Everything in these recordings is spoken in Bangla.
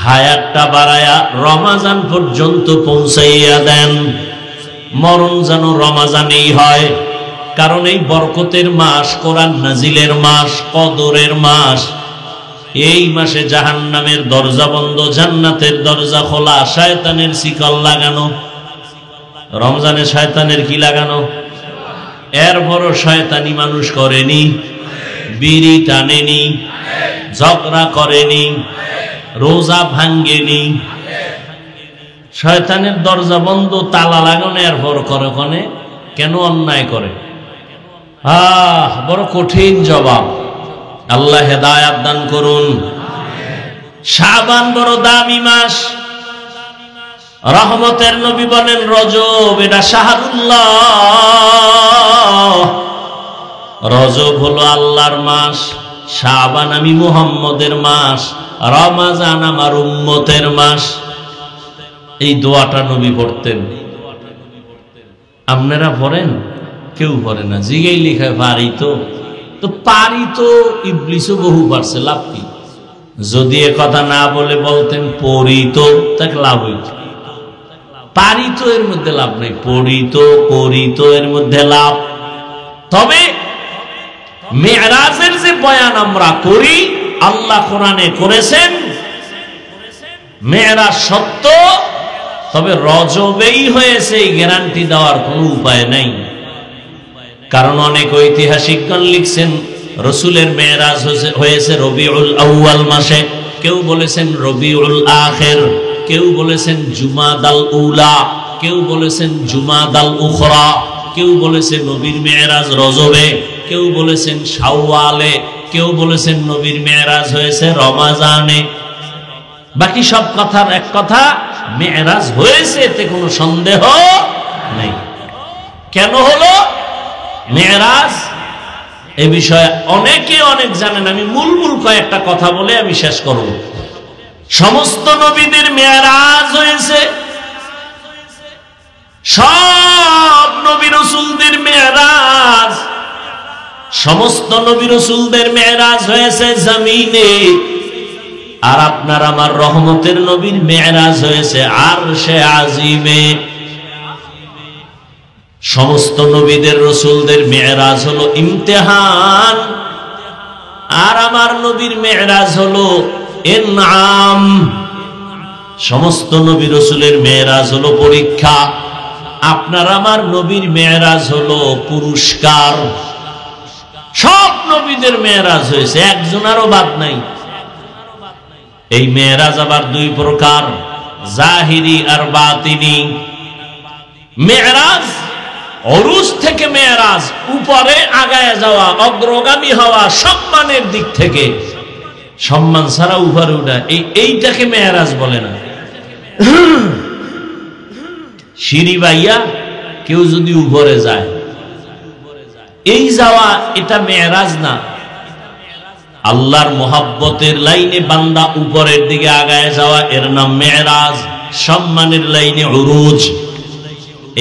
হায়াতটা বাড়ায়া রমাজান পর্যন্ত পৌঁছাইয়া দেন, মরণ যেন রমাজানেই হয়। কারণ এই বরকতের মাস, কোরআন নাজিলের মাস, কদরের মাস। এই মাসে জাহান্নামের দরজা বন্ধ, জান্নাতের দরজা খোলা, শয়তানের শিকল লাগানো। রমজানে শয়তানের কি লাগানো? এরপরও শয়তানি মানুষ করেনি, বিড়ি টানেনি, ঝগড়া করেনি, রোজা ভাঙ্গেনি। শয়তানের দরজা বন্ধ, তালা লাগানো, এরপর করে কোনে কেন অন্যায় করে? বড় কঠিন জবাব। আল্লাহ হেদায়াত দান করুন। শাবান বড় দামি মাস। রহমতের নবী বলেন রজব এটা শাহরুল্লাহ। রজব হলো আল্লাহর মাস, শাবান আমি মুহাম্মদের মাস, রমাজান আমার উম্মতের মাস। এই দোয়াটা নবী পড়তেন। আপনারা পড়েন? কেউ পড়ে না। জিগাই লিখায় পারি তো পারি তো, ইবলিসও বহু পারছে, লাভ কি? যদি এ কথা না বলে বলতেন পড়ি তো, তাকে লাভ হইত। পারি তো এর মধ্যে লাভ নেই, পড়ি তো করি তো এর মধ্যে লাভ। তবে মেরাজের যে বয়ান আমরা করি, আল্লাহ কোরআনে করেছেন, মেরাজ সত্য, তবে রজবেই হয়েছে এই গ্যারান্টি দেওয়ার কোনো উপায় নাই। কারণ অনেক ঐতিহাসিকগণ লিখছেন রসুলের মেরাজ হয়েছে রবিউল আউয়াল মাসে, কেউ বলেছেন রবিউল আখির, কেউ বলেছেন জুমাদাল উলা, কেউ বলেছেন জুমাদাল উখরা, কেউ বলেছেন নবীর মেরাজ রজবে, কেউ বলেছেন শাওয়ালে, কেউ বলেছেন নবীর মেরাজ হয়েছে রমাজানে। বাকি সব কথার এক কথা, মেরাজ হয়েছে, এতে কোনো সন্দেহ নেই। কেন হলো মেরাজ? এ বিষয়ে অনেকে অনেক জানেন। আমি মূল কয়েকটা কথা বলে আমি শেষ করব। সমস্ত নবীদের মেরাজ হয়েছে, সব নবী রাসূলদের মেরাজ, সমস্ত নবী রাসূলদের মেরাজ হয়েছে জমিনে। আর আপনার আমার রহমতের নবীর মেরাজ হয়েছে আরশে আজিমে। সমস্ত নবীদের রাসূলদের মেরাজ হলো ইমতিহান, আর আমার নবীর মেরাজ হলো ইনআম। সমস্ত নবী রাসূলের মেরাজ হলো পরীক্ষা, আপনার আমার নবীর মেরাজ হলো পুরস্কার। সব নবীদের মেরাজ হয়েছে, একজনেরও বাদ নাই। এই মেরাজ আবার দুই প্রকার, জাহিরি আর বাতিনি। মেরাজ অরুজ থেকে মেরাজ, উপরে আগায় যাওয়া, অগ্রগামী হওয়া, সম্মানের দিক থেকে। সম্মান ছাড়া উপরে উঠা, এইটাকে মেরাজ বলে না। সিঁড়ি বাইয়া কেউ যদি উপরে যায়, এই যাওয়া এটা মেরাজ না। আল্লাহর মোহাব্বতের লাইনে বান্দা উপরের দিকে আগায় যাওয়া, এর নাম মেরাজ। সম্মানের লাইনে উরুজ।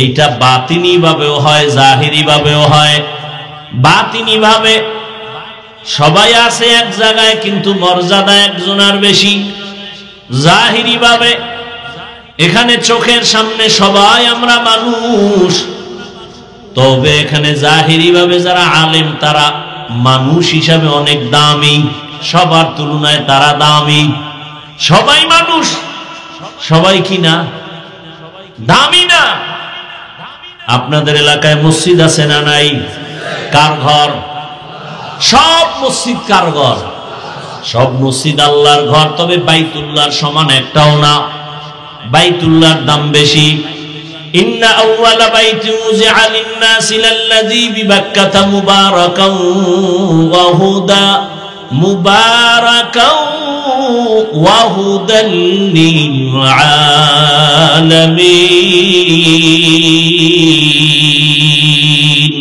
এইটা বাতিনি ভাবেও হয়, জাহিরি ভাবেও হয়। বাতিনি ভাবে সবাই আছে এক জায়গায়, কিন্তু মর্যাদা একজনের বেশি। জাহিরি ভাবে এখানে চোখের সামনে সবাই আমরা মানুষ, তবে এখানে জাহিরি ভাবে যারা আলেম তারা মানুষ হিসাবে অনেক দামি, সবার তুলনায় তারা দামি। সবাই মানুষ, সবাই কি না দামি না? আপনাদের এলাকায় মসজিদ আছে না নাই? কার ঘর? সব মসজিদ কার ঘর? সব মসজিদ আল্লাহর ঘর, তবে বাইতুল্লাহর সমান একটাও না। বাইতুল্লাহর দাম বেশি। ইন্না আউওয়ালা বাইতিন উযিআ লিন-নাসি লাল্লাযী বিবাক্কাতা মুবারাকান ওয়া হুদা মুবারাকান ওয়া হুদাল লিল আলামিন।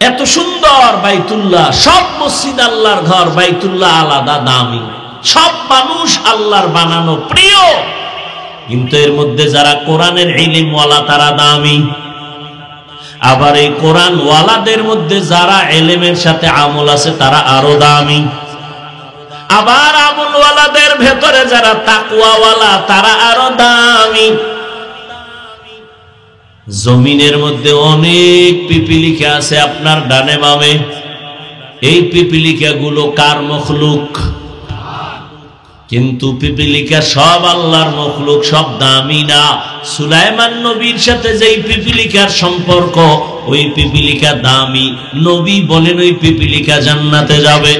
এত সুন্দর বাইতুল্লাহ। সব মসজিদ আল্লাহর ঘর, বাইতুল্লাহ আলাদা দামি। সব মানুষ আল্লাহর বানানো, প্রিয়, কিন্তু এর মধ্যে যারা কোরআনের ইলম ওয়ালা তারা দামি। আবার এই কোরআন ওয়ালাদের মধ্যে যারা ইলমের সাথে আমল আছে তারা আরো দামি। আবার আমলওয়ালাদের ভেতরে যারা তাকওয়াওয়ালা তারা আরো দামি। জমিনের মধ্যে অনেক পিপিলিকা আছে আপনার ডানে বামে। এই পিপিলিকা গুলো কার মখলুক? কিন্তু পিপিলিকা সব আল্লাহর মখলুক, সব দামি না। সুলাইমান নবীর সাথে যেই পিপিলিকার সম্পর্ক, ওই পিপিলিকা দামি। নবী বলেন ওই পিপিলিকা জান্নাতে যাবে।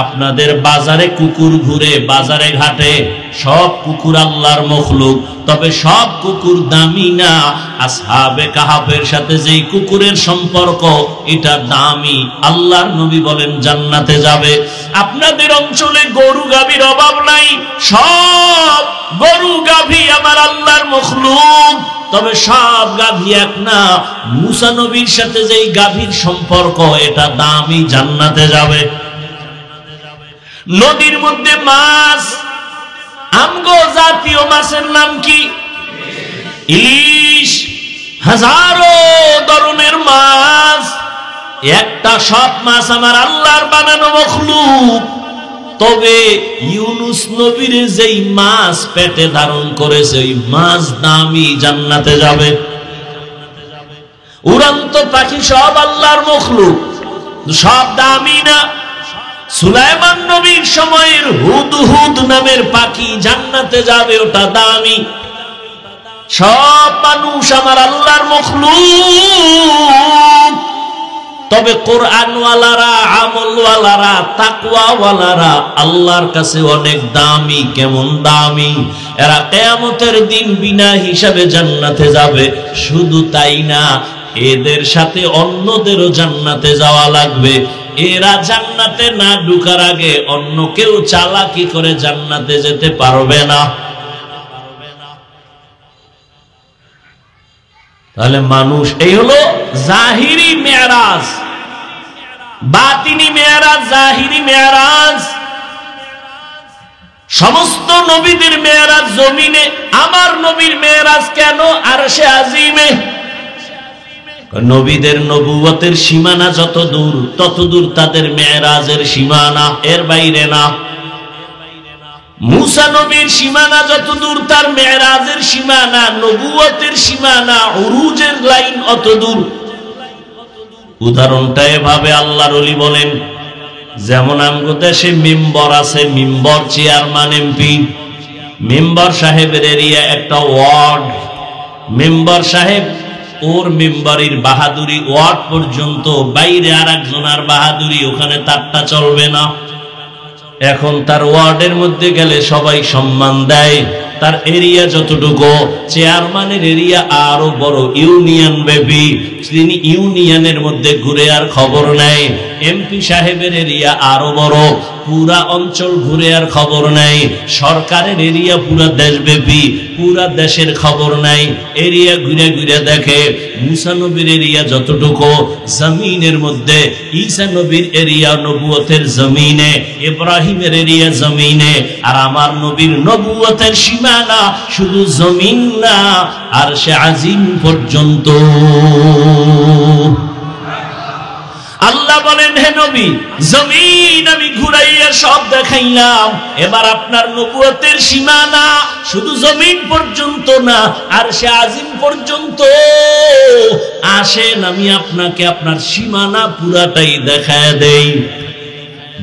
আপনাদের বাজারে কুকুর ঘুরে, বাজারে ঘাটে, সব কুকুর আল্লাহর মখলুক, তবে সব কুকুর দামি না। আসহাবে কাহাফের সাথে যেই কুকুরের সম্পর্ক, এটা দামি। আল্লাহর নবী বলেন জান্নাতে যাবে। আপনাদের অঞ্চলে গরু গাভীর অভাব নাই, সব গরু গাভী আমার আল্লাহর মখলুক, তবে সব গাভী এক না। মুসা নবীর সাথে যেই গাভীর সম্পর্ক, এটা দামি, জান্নাতে যাবে। নদীর মধ্যে মাছ, আমগো জাতীয় মাছের নাম কি? ইলিশ। হাজারো ধরনের মাছ, একটা সব মাছ আমার আল্লাহর বানানো মখলুক। তবে ইউনুস নবীর যেই মাছ পেটে ধারণ করেছে, ওই মাছ দামি, জান্নাতে যাবে। উড়ন্ত পাখি সব আল্লাহর মখলুক, সব দামি না। সুলাইমান নবীর সময়ের হুদহুদ নামের পাখি জান্নাতে যাবে, ওটা দামি। সব মানুষ আমার আল্লাহর মখলুক, তবে কোরআনওয়ালারা, আমলওয়ালারা, তাকওয়াওয়ালারা আল্লাহর কাছে অনেক দামি। কেমন দামি? এরা কিয়ামতের দিন বিনা হিসাবে জান্নাতে যাবে। শুধু তাই না, এদের সাথে অন্যদেরও জান্নাতে যাওয়া লাগবে। এরা জান্নাতে না ঢোকার আগে অন্য কেউ চালাকি করে জান্নাতে যেতে পারবে না। তাহলে মানুষ, এই হলো জাহিরি মেরাজ, বাতিনি মেরাজ, জাহিরি মেরাজ। সমস্ত নবীদের মেরাজ জমিনে, আমার নবীর মেরাজ কেন আরশে আজিমে? নবীদের নবুয়তের সীমানা যত দূর, তত দূর তাদের মেরাজের সীমানা, এর বাইরে না। মুসা নবীর সীমানা যত দূর, তার মেরাজের সীমানা, নবুয়তের সীমানা, উরুজের লাইন অত দূর। উদাহরণটা এভাবে আল্লাহর ওলি বলেন, যেমন আমগো দেশে মেম্বার আছে, মেম্বার চেয়ারম্যান, এমপি। মেম্বার সাহেবের এরিয়া একটা ওয়ার্ড। মেম্বার সাহেব ওর মেম্বারির বাহাদুরি ওয়ার্ড পর্যন্ত, বাইরে আর একজনের বাহাদুরি, ওখানে তারটা চলবে না। এখন তার ওয়ার্ডের মধ্যে গেলে সবাই সম্মান দেয়। তার এরিয়া যতটুকু, চেয়ারম্যানের এরিয়া আরো বড়, ইউনিয়ন ব্যাপী। তিনি ইউনিয়নের মধ্যে ঘুরে আর খবর নেয়। এমপি সাহেবের এরিয়া আরো বড়, পুরা অঞ্চল ঘুরে আর খবর নেয়। সরকারের এরিয়া পুরা দেশব্যাপী, পুরা দেশের খবর নাই, এরিয়া ঘুরে ঘুরে দেখে। মুসা নবীর এরিয়া যতটুকু জমিনের মধ্যে, ঈসা নবীর এরিয়া নবুয়তের জমিনে, ইব্রাহিমের এরিয়া জমিনে। আর আমার নবীর নবুয়তের সীমানা শুধু জমিন না, আরশে আজিম পর্যন্ত। আল্লাহ বলেন, হে নবী, জমিন আমি ঘুরাইয়া সব দেখাইলাম। এবার আপনার নবুয়তের সীমানা শুধু জমিন পর্যন্ত না, আরশে আজিম পর্যন্ত। আসেন আমি আপনাকে আপনার সীমানা পুরাটাই দেখায় দেই।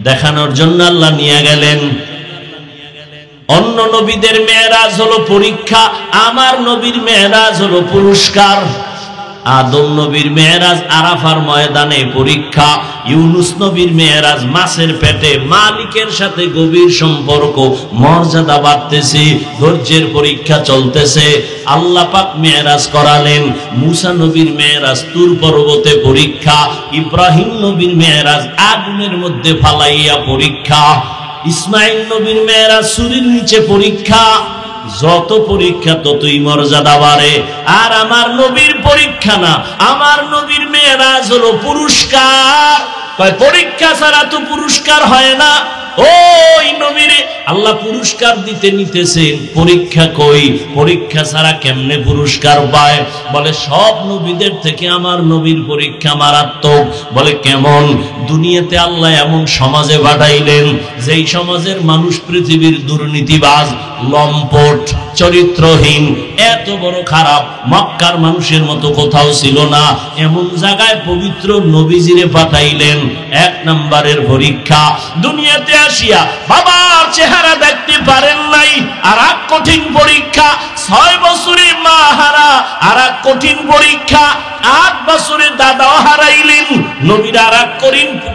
দেখানোর জন্য আল্লাহ নিয়ে গেলেন। অন্য নবীদের মেরাজ হলো পরীক্ষা, আমার নবীর মেরাজ হলো পুরস্কার। আদম নবীর মেরাজ আরাফার ময়দানে পরীক্ষা, ইউনুস নবীর মেরাজ মাছের পেটে, মালিকের সাথে গভীর সম্পর্ক, মর্যাদা বাড়তেছে, ধৈর্যের পরীক্ষা চলতেছে। আল্লাহ পাক মেরাজ করালেন। মুসা নবীর মেরাজ তুর পর্বতে পরীক্ষা, ইব্রাহিম নবীর মেরাজ আগুনের মধ্যে ফালাইয়া পরীক্ষা, ইসমাইল নবীর মেরাজ সূর্যের নিচে পরীক্ষা। যত পরীক্ষা ততই মর্যাদা বাড়ে। আর আমার নবীর পরীক্ষা না, আমার নবীর মেরাজ হলো পুরস্কার। পরীক্ষা ছাড়া তো পুরস্কার হয় না। ওই নবীরে আল্লাহ পুরস্কার দিতে নিতেছেন, পরীক্ষা কই? পরীক্ষা ছাড়া কেমনে পুরস্কার পায়? বলে সব নবীদের থেকে আমার নবীর পরীক্ষা মারাত্মক। বলে কেমন? দুনিয়াতে আল্লাহ এমন সমাজে পাঠাইলেন যেই সমাজের মানুষ পৃথিবীর দুর্নীতিবাজ, লম্পট, চরিত্রহীন, এত বড় খারাপ, মক্কার মানুষের মতো কোথাও ছিল না। এমন জায়গায় পবিত্র নবীজিরে পাঠাইলেন। এক নম্বরের পরীক্ষা, দুনিয়াতে আসিয়া বাবার চেহারা দেখতে পারেন নাই, আর এক কঠিন পরীক্ষা। 6 বছরে মা হারা, আর এক কঠিন পরীক্ষা। 8 বছরে দাদাও হারাইলেন, নবীর আর এক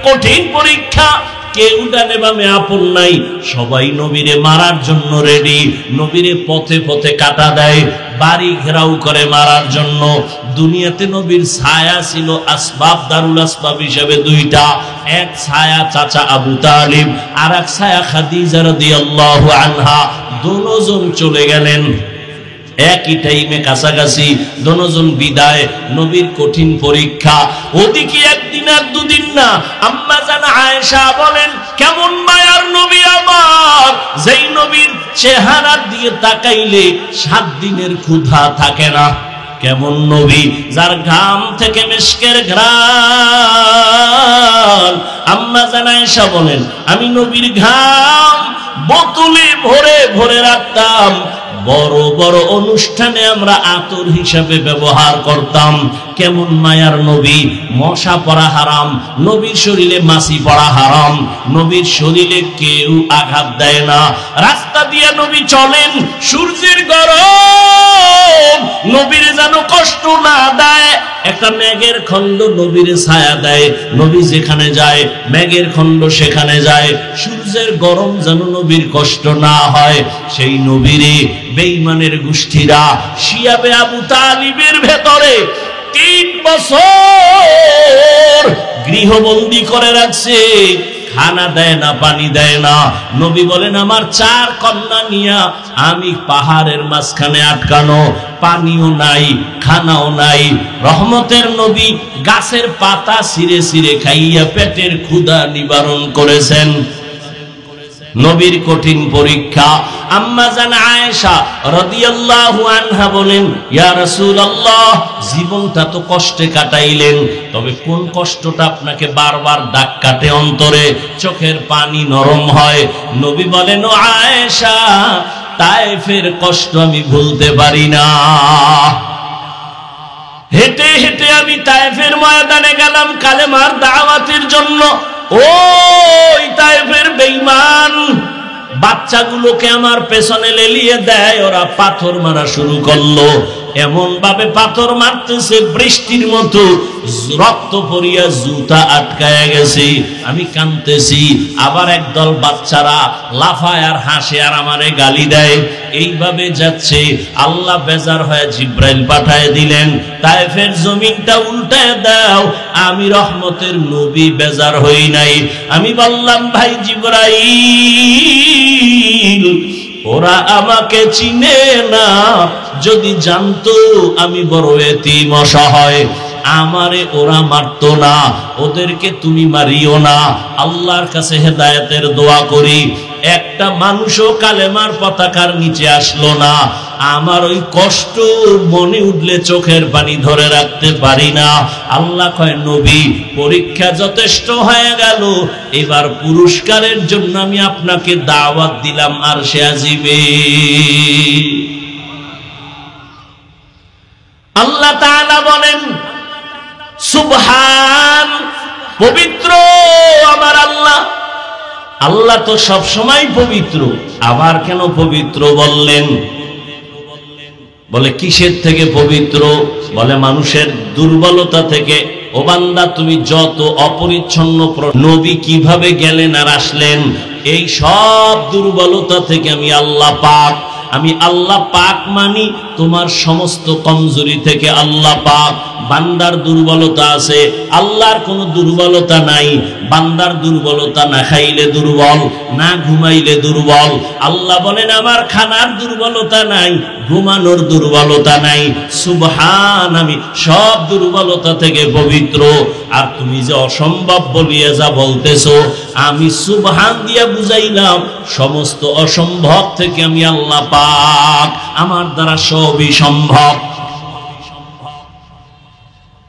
কঠিন পরীক্ষা। কেউ ডানে বামে আপন নাই, সবাই নবীরে মারার জন্য রেডি। নবীরে পথে পথে কাটা দেয়, বাড়ি ঘেরাও করে মারার জন্য। দুনিয়াতে নবীর ছায়া ছিল আসবাব, দারুল আসবাব হিসেবে 2টা। এক ছায়া চাচা আবু তালিব, আর এক ছায়া খাদিজা রাদিয়াল্লাহু আনহা। দুজন চলে গেলেন একই টাইমে, কাছাকাছি। দুজন বিদায়, নবীর কঠিন পরীক্ষা। ওদিকে একদিন আর দুদিন না। আম্মা জান আয়েশা বলেন, কেমন মায়ার নবী আমার, যেই নবীর চেহারা দিয়ে তাকাইলে 7 দিনের ক্ষুধা থাকে না। কেমন নবী, যার ঘাম থেকে মিশকের ঘ্রাণ। আম্মা জান আয়েশা বলেন, আমি নবীর ঘাম বোতলে ভরে ভরে রাখতাম। বড় বড় অনুষ্ঠানে আমরা আতর হিসাবে ব্যবহার করতাম। কেমন মায়ার নবী, মশা পড়া হারাম, নবীর শরীরে মাছি পড়া হারাম, নবীর শরীরে কেউ আঘাত দেয় না। রাস্তা দিয়ে নবী চলেন, সূর্যের গরম নবীর যেন কষ্ট না দেয়। একটা মেঘের খণ্ড নবীর ছায়া দেয়, নবী যেখানে যায় মেঘের খণ্ড সেখানে যায়। সূর্যের গরম যেন নবীর কষ্ট না হয়। সেই নবীরে বেঈমানের গোষ্ঠীরা শিয়াবে আবু তালিবের ভেতরে 3 বছর গৃহবন্দী করে রাখছে। খানা দেয় না, পানি দেয় না। নবী বলেন, আমার 4 কন্যা নিয়া আমি পাহাড়ের মাঝখানে আটকানো, পানিও নাই, খানাও নাই। রহমতের নবী গাছের পাতা ছিঁড়ে ছিঁড়ে খাইয়া পেটের ক্ষুধা নিবারণ করেছেন। নবীর কঠিন পরীক্ষা। আম্মা জান আয়েশা রাদিয়াল্লাহু আনহা বলেন, ইয়া রাসূলুল্লাহ, জীবনটা তো কষ্টে কাটাইলেন, তবে কোন কষ্টটা আপনাকে বারবার দাগ কাটে অন্তরে, চোখের পানি নরম হয়? নবী বলেন, ও আয়েশা, তায়েফের কষ্ট আমি ভুলতে পারি না। হেঁটে হেঁটে আমি তায়েফের ময়দানে গেলাম কালেমার দাওয়াতের জন্য। ওই তায়েফের বেঈমান বাচ্চাগুলোকে আমার পেছনে লেলিয়ে দেয়, ওরা পাথর মারা শুরু করলো। এমন ভাবে পাথর মারতেছে বৃষ্টির মতো, রক্ত পড়িয়া জুতা আটকায়া গেছে। আমি কাঁদতেছি। আবার একদল বাচ্চারা লাফায় আর হাসে আর আমারে গালি দেয়। এইভাবে যাচ্ছে। আল্লাহ বেজার হয়ে জিব্রাইল পাঠায় দিলেন, তায়েফের জমিনটা উল্টায় দাও। আমি রহমতের নবী বেজার হই নাই। আমি বললাম, ভাই জিব্রাইল, ওরা আমাকে চিনে না, যদি জানতো আমি বড় এতিম অসহায়, আমারে ওরা মারতো না, ওদেরকে তুমি মারিও না। আল্লাহর কাছে হেদায়েতের দোয়া করি, একটা মানুষও কালেমার পতাকার নিচে আসলো না। আমার ওই কষ্ট মনে উঠলে চোখের পানি ধরে রাখতে পারি না। আল্লাহ কয়, নবী, পরীক্ষা যথেষ্ট হয়ে গেল, এবার পুরস্কারের জন্য আমি আপনাকে দাওয়াত দিলাম আরশে আজিমে। আল্লাহ তাআলা বলেন, সুবহান, পবিত্র আমার আল্লাহ। আল্লাহ তো সব সময় পবিত্র, আবার কেন পবিত্র বললেন? বলে কিসের থেকে পবিত্র? বলে মানুষের দুর্বলতা থেকে। ও বান্দা, তুমি যত অপরিচ্ছন্ন, নবী কিভাবে গেলেন আর আসলেন, এই সব দুর্বলতা থেকে আমি আল্লাহ পাক। আমি আল্লাহ পাক মানি, তোমার সমস্ত কমজোরি থেকে আল্লাহ পাক, বান্দার দুর্বলতা আছে, আল্লাহর কোনো দুর্বলতা নাই। বান্দার দুর্বলতা না খাইলে দুর্বল, না ঘুমাইলে দুর্বল। আল্লাহ বলেন আমার খানার দুর্বলতা নাই, ঘুমানোর দুর্বলতা নাই। সুবহান, আমি সব দুর্বলতা থেকে পবিত্র। আর তুমি যে অসম্ভব বলিয়ে যা বলতেছো, আমি সুবহান দিয়া বুঝাইলাম সমস্ত অসম্ভব থেকে আমি আল্লাহ পাক, আমার দ্বারা সবই সম্ভব।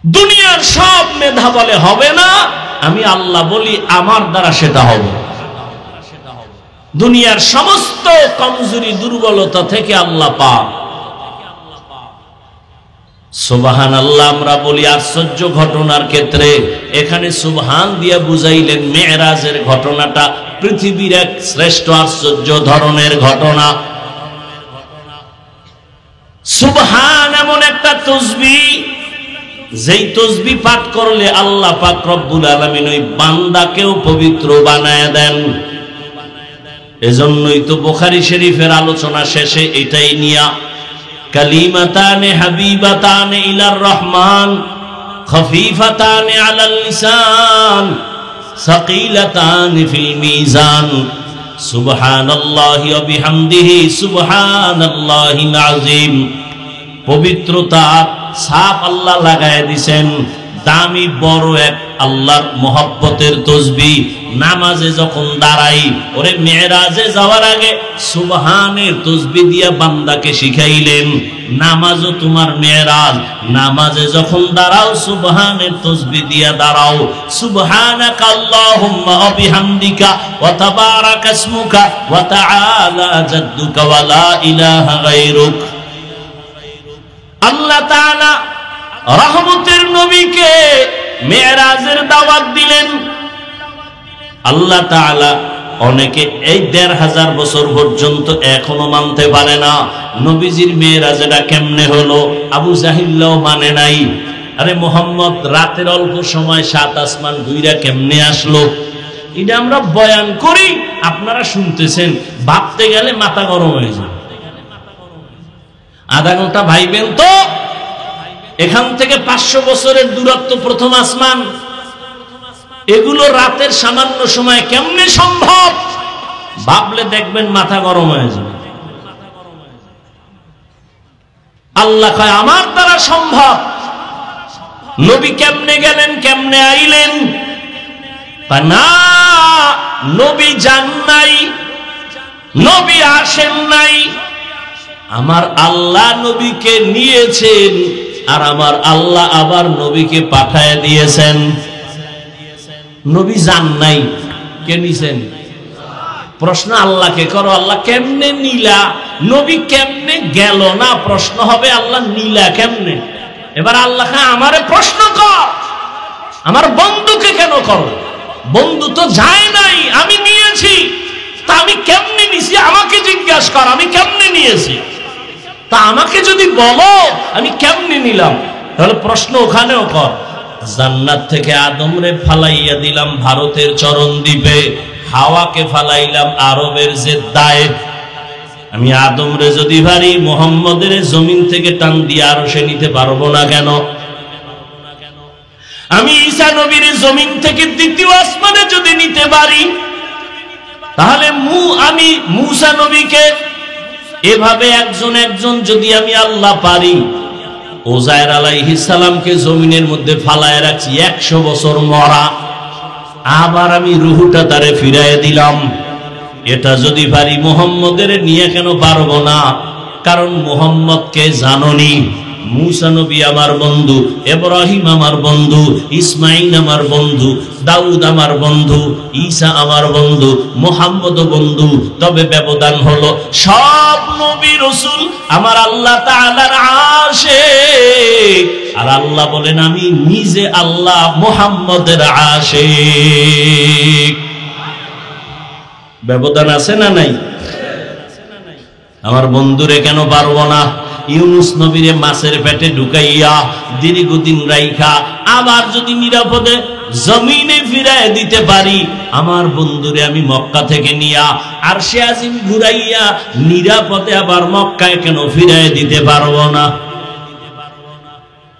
দুনিয়ার সব মেধা বলে হবে না, আমি আল্লাহ বলি আমার দ্বারা সেটা হবে। দুনিয়ার সমস্ত কমজোরি দুর্বলতা থেকে আল্লাহ পাক। সুবহানাল্লাহ আমরা বলি আশ্চর্য ঘটনার ক্ষেত্রে, এখানে সুবহান দিয়া বুঝাইলেন মেরাজের ঘটনাটা পৃথিবীর এক শ্রেষ্ঠ আশ্চর্য ধরনের ঘটনা। সুবহান এমন একটা তাসবিহ, যেই তাসবিহ পাঠ করলে আল্লাহ পাক রব্বুল আলামিন ওই বান্দাকেও পবিত্র বানায় দেন। এজন্যই তো বুখারী শরীফের আলোচনা শেষে এটাই নিয়া, কালিমাতানে হাবিবাতানে ইলার রহমান খফিফাতানে আলাল লিসান সাকিলাতানে ফিল মিজান সুবহানাল্লাহি ওয়া বিহামদিহি সুবহানাল্লাহিল আযীম। পবিত্রতা ছাপ আল্লাহ লাগায় দিবেন। দামি বড় এক আল্লাহর মোহাব্বতের তাসবিহ। নামাজে যখন দাঁড়াই, ওরে মেরাজে যাওয়ার আগে সুবহানের তাসবিহ দিয়া বান্দাকে শিখাইলেন, নামাজও তোমার মেরাজ। নামাজে যখন দাঁড়াও সুবহানের তাসবিহ দিয়া দাঁড়াও। সুবহানাকা আল্লাহুম্মা ওয়া বিহামদিকা ওয়া তাবারাকা ইসমুকা ওয়া তাআলা জাদ্দুকা ওয়া লা ইলাহা গায়রুক। আল্লাহ তাআলা রহমতের নবীকে মেরাজের দাওয়াত দিলেন। আল্লাহ তাআলা অনেকে এই ১৫০০ বছর পর্যন্ত এখনো মানতে পারে না নবীজির মেরাজটা কেমনে হলো। আবু জাহিলও মানে নাই। আরে মোহাম্মদ রাতের অল্প সময় ৭ আসমান ঘুইরা কেমনে আসলো? এটা আমরা বয়ান করি, আপনারা শুনতেছেন, ভাবতে গেলে মাথা গরম হয়ে যায়। আধা ঘন্টা ভাইবেন তো, এখান থেকে ৫০০ বছরের দূরত্ব প্রথম আসমান, এগুলো রাতের সামান্য সময় কেমনে সম্ভব? ভাবলে দেখবেন মাথা গরম হয়ে যাবে। আল্লাহ কয় আমার দ্বারা সম্ভব। নবী কেমনে গেলেন, কেমনে আইলেন? না, নবী যান নাই, নবী আসেন নাই, আমার আল্লাহ নবীকে নিয়েছেন, আর আমার আল্লাহ আবার নবীকে পাঠায় দিয়েছেন। নবী যান নাই, কে নিছেন? প্রশ্ন আল্লাহকে করো, আল্লাহ কেমনে নিলা? নবী কেমনে গেল না? প্রশ্ন হবে আল্লাহ নিলা কেমনে? এবার আল্লাহ আমারে প্রশ্ন কর, আমার বন্ধুকে কেন করো? বন্ধু তো যায় নাই, আমি নিয়েছি। তা আমি কেমনে নিছি আমাকে জিজ্ঞাসা কর, আমি কেমনে নিয়েছি? তা আমাকে যদি বলো আমি কেমনে নিলাম, তাহলে প্রশ্ন ওখানেও কর। জান্নাত থেকে আদমরে ফালাইয়া দিলাম ভারতের চরণ দ্বীপে, হাওয়াকে ফালাইলাম আরবের জেদ্দায়। আমি আদমরে যদি পারি মুহাম্মদের জমিন থেকে টান দিয়ে আরশে নিতে পারবো না কেন? আমি ঈসা নবীর জমিন থেকে দ্বিতীয় আসমানে যদি নিতে পারি, তাহলে আমি মূসা নবীকে এভাবে একজন একজন যদি আমি আল্লাহ পারি, ওজায়ের আলাইহিস সালামকে জমিনের মধ্যে ফালায় রাখছি ১০০ বছর মরা, আবার আমি রুহুটা তারে ফিরাইয়া দিলাম। এটা যদি পারি মুহাম্মদের নিয়ে কেন পারবো না? কারণ মুহাম্মদকে জাননি। মূসা নবী আমার বন্ধু, ইব্রাহিম আমার বন্ধু, ইসমাইল আমার বন্ধু, দাউদ আমার বন্ধু, ঈসা আমার বন্ধু, মুহাম্মদ বন্ধু। তবে ব্যবধান হলো সব নবী রাসূল আমার আল্লাহ তাআলার আশিক, আর আল্লাহ বলেন আমি নিজে আল্লাহ মুহাম্মদের আশিক। ব্যবধান আছে না নাই? আমার বন্ধুরে কেন পারবো না? ইউনুস নবীরে মাছের পেটে ঢুকাইয়া দীর্ঘদিন রাইখা আবার যদি নিরাপদে জমিনে ফিরায় দিতে পারি, আমার বন্ধুরে আমি মক্কা থেকে নিয়া আরশে আজিম ঘুরাইয়া নিরাপদে আবার মক্কায় কেন ফিরায় দিতে পারবো না?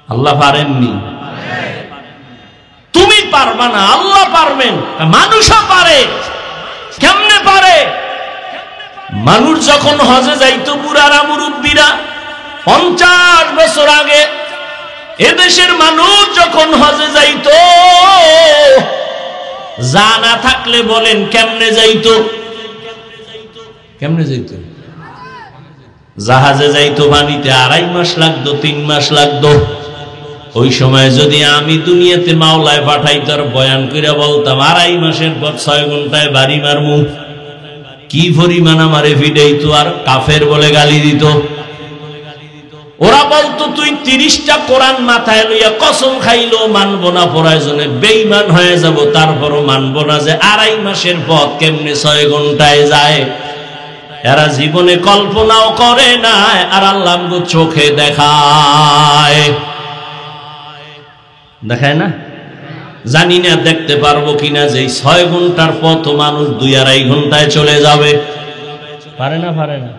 আল্লাহ পারেননি? তুমি পারবা না, আল্লাহ পারবেন। মানুষও পারে। কেমনে পারে? মানুষ যখন হজে যাইতো, বুড়ারা মুরব্বীরা 50 বছর আগে এদেশের মানুষ যখন হজে যাইতো, জানা থাকলে বলেন কেমনে যাইতো? কেমনে যাইতো? জাহাজে যাইতো, পানিতে 2.5 মাস লাগতো, 3 মাস লাগতো। ওই সময় যদি আমি দুনিয়াতে মাওলায় পাঠাইতো আর বয়ান করে বলতাম 2.5 মাসের পর 6 ঘন্টায় বাড়ি মারমু, কি পরিমাণ আমারে ফিডাইতো আর কাফের বলে গালি দিত। ওরা বলতো তুই 30টা কোরআন মাথায় লইয়া কসম খাইলো মানবো না, প্রয়োজনে বেঈমান হয়ে যাব, তারপরও মানবো না যে 2.5 মাসের পথ কেমনে 6 ঘন্টায় যায়। এরা জীবনে কল্পনাও করে না, আর আল্লাহ আমগো চোখে দেখায়। দেখায় না? জানি না দেখতে পারবো কিনা যে 6 ঘন্টার পথ মানুষ 2-2.5 ঘন্টায় চলে যাবে। পারে না? পারে না?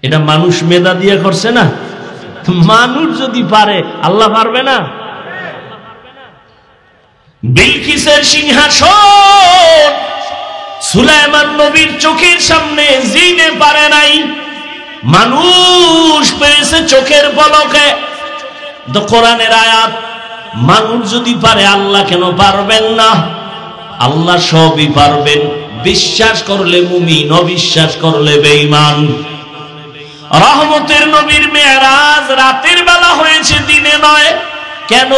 এটা মানুষ মেধা দিয়ে করছে না? মানুষ যদি পারে, আল্লাহ পারবে না? বিলকিসের সিংহাসন সুলাইমান নবীর চোখের সামনে জিনে পারে নাই, মানুষ পেয়েছে চোখের পলকে। তো কোরআনের আয়াত, মানুষ যদি পারে আল্লাহ কেন পারবেন না? আল্লাহ সবই পারবেন। বিশ্বাস করলে মুমিন, অবিশ্বাস করলে বেঈমান। রহমতের নবীর মেরাজ রাতের বেলা হয়েছে, দিনে নয়। কেন?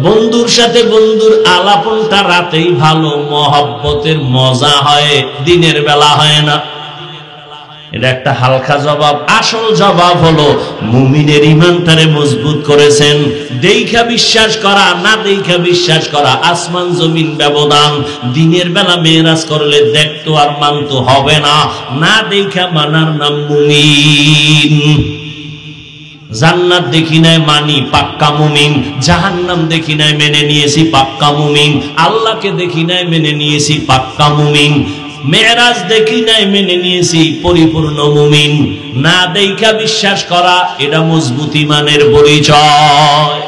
বন্ধুর সাথে বন্ধুর আলাপনটা রাতেই ভালো, মহব্বতের মজা হয়, দিনের বেলা হয় না। এটা একটা হালকা জবাব। আসল জবাব হলো মুমিনের ঈমানটারে মজবুত করেছেন। দেইখা বিশ্বাস করা, না দেইখা বিশ্বাস করা, আসমান জমিন ব্যবধান। দিনের বেলা মেরাজ করলে দেখতো আর মানতো হবে না, না দেইখা মানার নাম মুমিন। জান্নাত দেখি নাই মানি, পাক্কা মুমিন। জাহান্নাম দেখি নাই মেনে নিয়েছি, পাক্কা মুমিন। আল্লাহকে দেখি নাই মেনে নিয়েছি, পাক্কা মুমিন। মেরাজ দেখি নাই মেনে নিয়েছি, পরিপূর্ণ মুমিন। না দেখা বিশ্বাস করা, এটা মজবুত ঈমানের পরিচয়।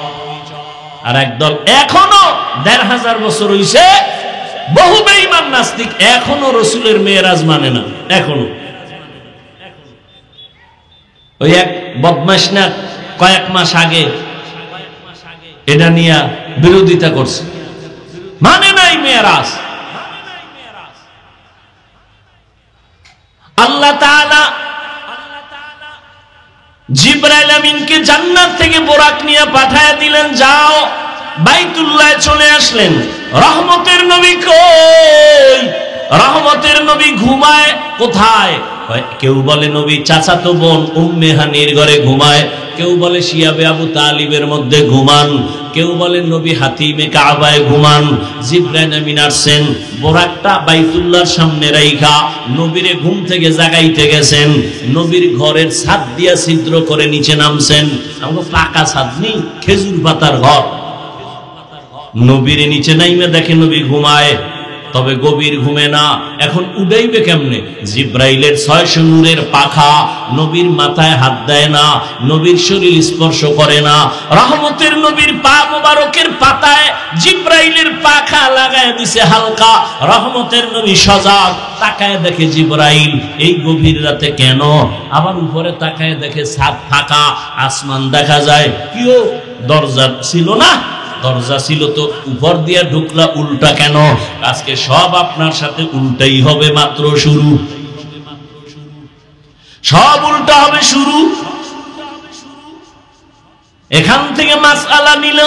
আর একদল এখনো 1500 বছর হইছে, বহু বেঈমান নাস্তিক এখনো রাসূলের মেরাজ মানে না। এখনো ওই এক বদমাশ না কয়েক মাস আগে এটা নিয়ে বিরোধিতা করছে, মানে নাই মেরাজ। আল্লাহ তাআলা জিবরাইল আমিনকে জান্নাত থেকে বোরাক নিয়ে পাঠায় দিলেন, যাও বাইতুল্লাহ চলে আসলেন। রহমতের নবী কই? রহমতের নবী ঘুমায় কোথায়? কেউ বলে নবী চাচাতো বোন উম্মে হানির ঘরে ঘুমায়, কেউ বলে শিয়াবে আবু তালিবের মধ্যে ঘুমান, কেউ বলে নবী হাতিমে কাবায় ঘুমান। জিবরাইল আমিন আসছেন, বোরাকটা বাইতুল্লাহর সামনে রাইখা নবীরে ঘুম থেকে জাগাইতে গেছেন। নবীর ঘরের ছাদ দিয়া ছিদ্র করে নিচে নামছেন। আমাকে পাকা ছাদ নেই, খেজুর পাতার ঘর। নবীরে নিচে নাইমে দেখে নবী ঘুমায়, তবে গভীর ঘুমে না। এখন উড়াইবে কেমনে? জিব্রাইলের 600 নূরের পাখা নবীর মাথায় হাত দেয় না, নবীর শরীর স্পর্শ করে না। রহমতের নবীর পা মোবারকের পাতায় জিব্রাইলের পাখা লাগায় দিছে হালকা। রহমতের নবী সজাগ, তাকায় দেখে জিব্রাইল এই গভীর রাতে কেন? আবার উপরে তাকায় দেখে ছাদ ফাঁকা, আসমান দেখা যায়। কিও দরজা ছিল না? দরজা ছিল তো, উপর দিয়া ঢুকলা উল্টা কেন? আজকে সব আপনার সাথে উল্টাই হবে, মাত্র শুরু। সব উল্টা হবে, শুরু। এখান থেকে মাসআলা নিল,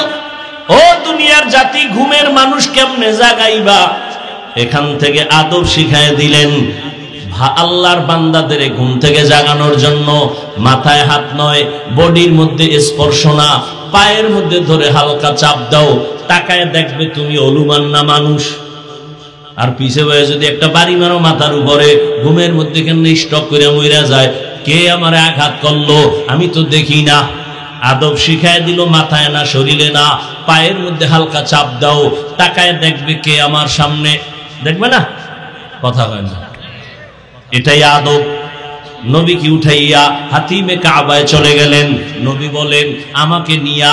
ও দুনিয়ার জাতি ঘুমের মানুষ কেমনে জাগাইবা? এখান থেকে আদব শিখায় দিলেন। আল্লাহর বান্দাদের ঘুম থেকে জাগানোর জন্য মাথায় হাত নয়, বডির মধ্যে স্পর্শ না, পায়ের মধ্যে ধরে হালকা চাপ দাও, তাকায় দেখবে তুমি অলুমান না মানুষ। আর পিছে বয়ে যদি একটা বাড়ি মারো মাথার উপরে, ঘুমের মধ্যে কেন স্টক করে মইরা যায়, কে আমারে আঘাত করলো আমি তো দেখি না। আদব শিখায় দিল, মাথায় না, শরীরে না, পায়ের মধ্যে হালকা চাপ দাও, তাকায় দেখবে কে আমার সামনে, দেখবে না, কথা হয় না, এটাই আদব। নবী কি উঠাইয়া হাতিমে কাবায় চলে গেলেন। নবী বলেন, আমাকে নিয়া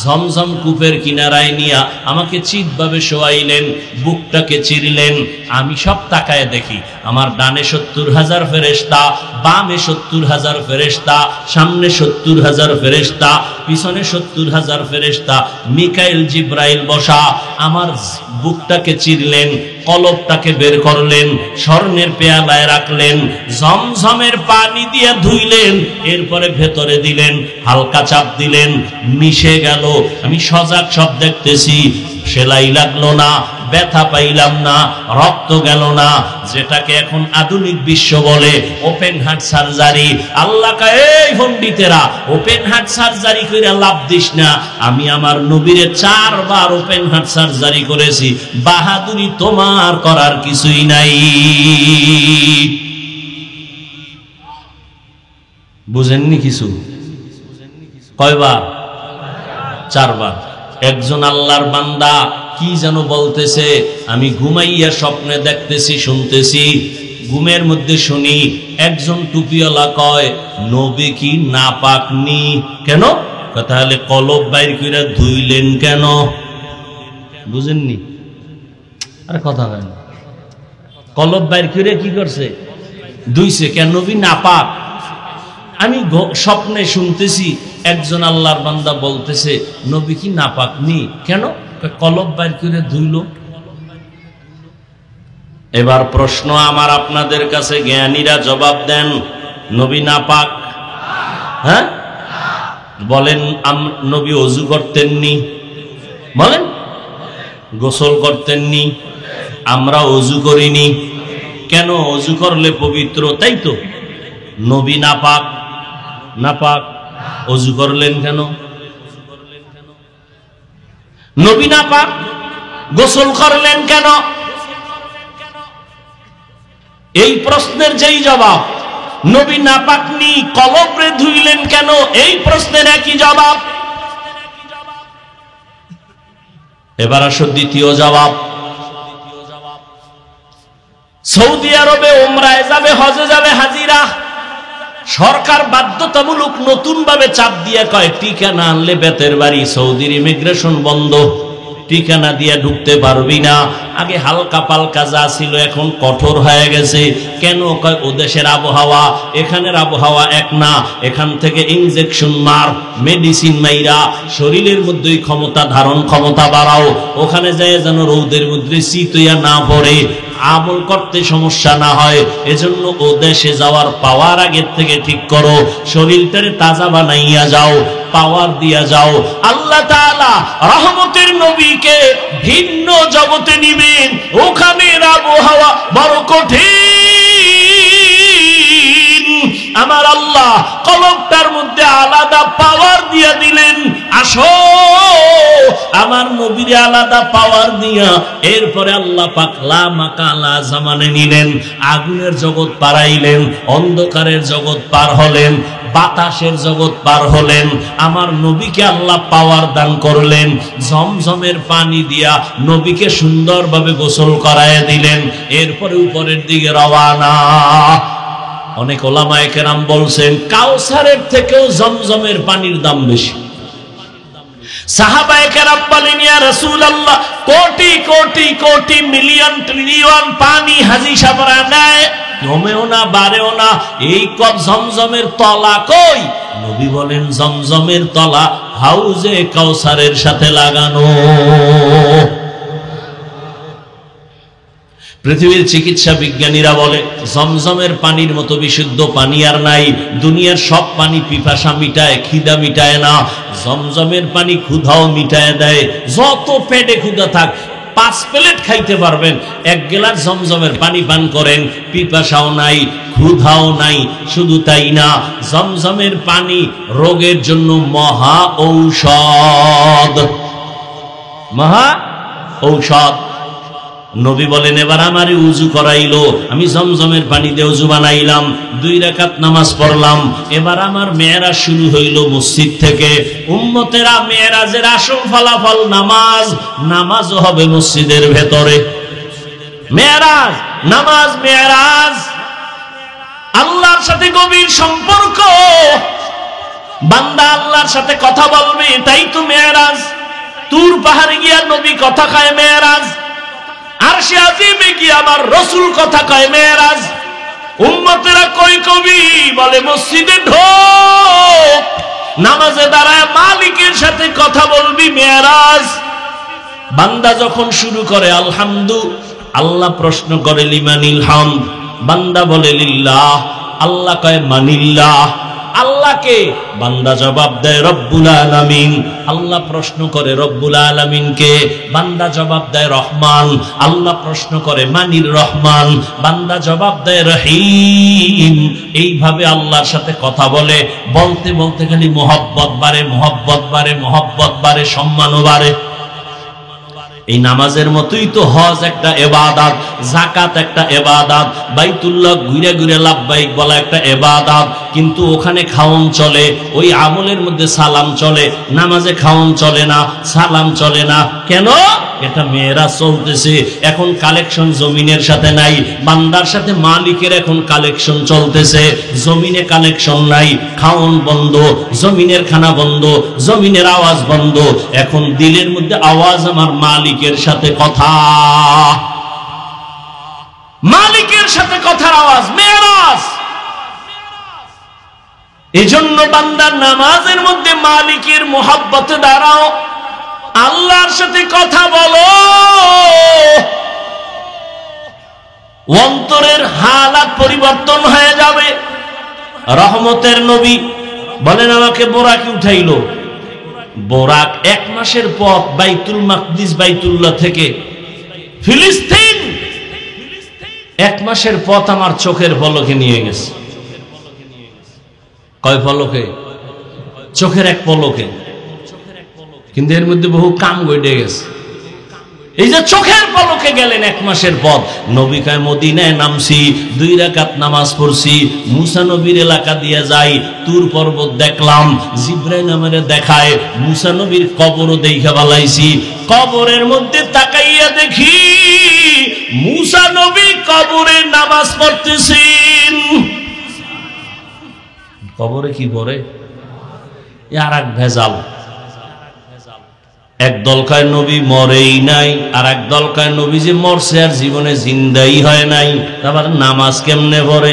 ঝমঝম কূপের কিনারায় নিয়া আমাকে চিৎভাবে শোয়াইলেন, বুকটাকে চিরলেন। আমি সব তাকায় দেখি, আমার ডানে 70,000 ফেরেশতা, বামে 70,000 ফেরেশতা, সামনে 70,000 ফেরেশতা, পিছনে 70,000 ফেরেশতা, মিকাইল জিব্রাইল বসা। আমার বুকটাকে চিরলেন, কলবটাকে বের করলেন, স্বর্ণের পেয়ালায় রাখলেন, ঝমঝমের পানি দিয়ে ধুইলেন, এরপরে ভেতরে দিলেন, হালকা চাপ দিলেন, মিশে গেল। আমি সজাগ, সব দেখতেছি, সেলাই লাগলো না, ব্যথা পাইলাম না, রক্ত গেল না, যেটাকে এখন আধুনিক বিশ্ব বলে ওপেন হার্ট সার্জারি। আল্লাহ কয়, এই পণ্ডিতেরা, ওপেন হার্ট সার্জারি করে লাভ দিস না। আমি আমার নবীরে 4 বার ওপেন হার্ট সার্জারি করেছি, বাহাদুরি তোমার করার কিছুই নাই। বুঝেননি কিছু? কয়বার? 4 বার। একজন আল্লাহর বান্দা কি যেন বলতেছে, আমি ঘুমাইয়া স্বপ্নে দেখতেছি, শুনতেছি, ঘুমের মধ্যে শুনি একজন টুপিওয়ালা কয়, নবী কি নাপাক নি? কেন? তাহলে কলব বাইর করে ধুইলেন কেন? বুঝেননি? আরে কথা হয় না। কলব বাইর করে কি করছে? ধুইছে কেন? নবী নাপাক। আমি স্বপ্নে শুনতেছি একজন আল্লাহর বান্দা বলতেছে, নবী কি নাপাক নি? কেন? কলব বাইর করে ধুইল। এবার প্রশ্ন আমার আপনাদের কাছে, জ্ঞানীরা জবাব দেন, নবী নাপাক? হ্যাঁ বলেন। নবী ওযু করতেননি? বলেন। গোসল করতেননি? আমরা ওযু করিনি কেন? ওযু করলে পবিত্র, তাই তো। নবী নাপাক? নাপাক। ওযু করলেন কেন? নবী নাপাক, গোসল করলেন কেন? এই প্রশ্নের যেই জবাব, নবী নাপাক নি, কলবরে ধুইলেন কেন, এই প্রশ্নের একই জবাব। এবার আসো দ্বিতীয় জবাব। সৌদি আরবে উমরায় যাবে, হজে যাবে হাজিরা, সরকার বাধ্যতামূলক নতুন ভাবে চাপ দিয়ে কয়, টিকা না আনলে বেতের বাড়ি, সৌদির ইমিগ্রেশন বন্ধ, ঠিকানা দিয়ে ঢুকতে পারবি না। আগে হালকা পালকা যা ছিল এখন কঠোর হয়ে গেছে। কেন? কয় ও দেশের আবহাওয়া, এখানের আবহাওয়া এক না, এখান থেকে ইনজেকশন মার, মেডিসিন মাইরা শরীরের মধ্যে ক্ষমতা, ধারণ ক্ষমতা বাড়াও, ওখানে যায় যেন রৌদের মধ্যে শীতইয়া না পড়ে, আমল করতে সমস্যা না হয়। এজন্য ও দেশে যাওয়ার পাওয়ার আগের থেকে ঠিক করো, শরীরটারে তাজা বানাইয়া যাও, পাওয়ার দিয়া যাও। আল্লাহ তাআলা রহমতের নবীকে ভিন্ন জগতে নিবেন, ওখানের আবহাওয়া বড় কঠিন। আমার আল্লাহ কলবটার মধ্যে আলাদা পাওয়ার দিয়া দিলেন, আসো আমার নবীরে আলাদা পাওয়ার দিয়া এরপরে আল্লাহ পাক লা মাকালা জামানে নিলেন, আগুনের জগৎ পারাইলেন, অন্ধকারের জগৎ পার হলেন, বাতাসের জগৎ পার হলেন। আমার নবীকে আল্লাহ পাওয়ার দান করলেন, ঝমঝমের পানি দিয়া নবীকে সুন্দরভাবে গোসল করায় দিলেন, এরপরে উপরের দিকে রওয়ানা। অনেক ওলামায়ে কেরাম বলছেন, কাউসারের থেকেও জমজমের পানির দাম বেশি। সাহাবায়ে কেরাম বলেন, ইয়া রাসূলুল্লাহ, কোটি কোটি কোটি মিলিয়ন ট্রিলিয়ন পানি হাজি সাবরা নেয়, কমেও না বাড়েও না, এই কপ জমজমের তলা কই? নবী বলেন, জমজমের তলা হাউজে কাউসারের সাথে লাগানো। পৃথিবীর চিকিৎসা বিজ্ঞানীরা বলে, জমজমের পানির মতো বিশুদ্ধ পানি আর নাই। দুনিয়ার সব পানি পিপাসা মিটায়, খিদা মিটায় না। জমজমের পানি ক্ষুধাও মিটায় দেয়। যত পেটে ক্ষুধা থাক, 5 প্লেট খাইতে পারবেন, 1 গ্লাস জমজমের পানি পান করেন, পিপাসাও নাই, ক্ষুধাও নাই। শুধু তাই না, জমজমের পানি রোগের জন্য মহা ঔষধ। মহা ঔষধ। নবী বলেন এবার আমারে উযু করাইলো, আমি জমজমের পানি দিয়ে উযু বানাইলাম, 2 রাকাত নামাজ পড়লাম। এবার আমার মেরাজ শুরু হইল মসজিদ থেকে। উম্মতেরা মেরাজের আসল ফলাফল নামাজ, নামাজও হবে মসজিদের ভেতরে। মেরাজ, নামাজ, মেরাজ আল্লাহর সাথে গভীর সম্পর্ক। বান্দা আল্লাহর সাথে কথা বলবে, তাই তো মেরাজ। তুর পাহাড়ে গিয়া নবী কথা কয়, মেরাজ। আরশে আজিমে গিয়া আমার রাসূল কথা কয়, মেরাজ। উম্মতেরা কই কবি বলে মসজিদে ঢোক, নামাজে দাঁড়ায় মালিকের সাথে কথা বলবি, মেরাজ। বান্দা যখন শুরু করে আলহামদু, আল্লাহ প্রশ্ন করে লিমানিল হামদ, বান্দা বলে লিল্লাহ, আল্লাহ কয় মানিল্লাহ। আল্লাহকে বান্দা জবাব দেয় রব্বুল আলামিন। আল্লাহ প্রশ্ন করে রব্বুল আলামিনকে, বান্দা জবাব দেয় রহমান। আল্লাহ প্রশ্ন করে মানির রহমান, বান্দা জবাব দেয় রহিম। এইভাবে আল্লাহর সাথে কথা বলে, বলতে বলতে খালি মোহব্বত বাড়ে, মোহব্বত বাড়ে, মোহব্বত বাড়ে, সম্মানও বাড়ে। এই নামাজের মতোই তো হজ একটা ইবাদত, যাকাত একটা ইবাদত, বাইতুল্লাহ ঘুরে ঘুরে লাব্বাইক বলা একটা ইবাদত। কিন্তু ওখানে খাওন চলে, ওই আমলের মধ্যে সালাম চলে। নামাজে খাওন চলে না, সালাম চলে না। কেন? এটা মেয়েরাজ চলতেছে। এখন কালেকশন জমিনের সাথে নাই, বান্দার সাথে মালিকের এখন কালেকশন চলতেছে। জমিনে কালেকশন নাই, খাওন বন্ধ, জমিনের খানা বন্ধ, জমিনের আওয়াজ বন্ধ। এখন দিলের মধ্যে আওয়াজ আমার মালিকের সাথে কথা, মালিকের সাথে কথার আওয়াজ, মেরাজ। এজন্য বান্দার নামাজের মধ্যে মালিকের মোহাব্বতে দাঁড়াও, আল্লাহর সাথে কথা বলো, অন্তরের হালাত পরিবর্তন হয়ে যাবে। রহমতের নবী বলেন আমাকে বোরাকে উঠাইলো। বোরাক 1 মাসের পথ, বাইতুল মাকদিস, বাইতুল্লাহ থেকে ফিলিস্তিন 1 মাসের পথ আমার চোখের পলকে নিয়ে গেছে। কয় পলকে? চোখের এক পলকে। কিন্তু এর মধ্যে বহু কাম গড়ে গেছে। এই যে চোখের পলকে গেলেন 1 মাসের পথ। নবী কয় মদিনায় নামছি, 2 রাকাত নামাজ পড়ছি, মুসা নবীর এলাকা দিয়ে যাই, তুর পর্বত দেখলাম, জিব্রাইল আমারে দেখায়, মুসা নবীর কবরও দেখা বালাইছি। কবরের মধ্যে তাকাইয়া দেখি মুসা নবী কবরে নামাজ পড়তেছেন। কবরে কি পড়ে? আর এক ভেজাল। এক দল কয় নবী মরেই নাই, আর এক দল কয় নবী যে মরছে আর জীবনে জিন্দাই হয় নাই। তারপর নামাজ কেমনে পড়ে?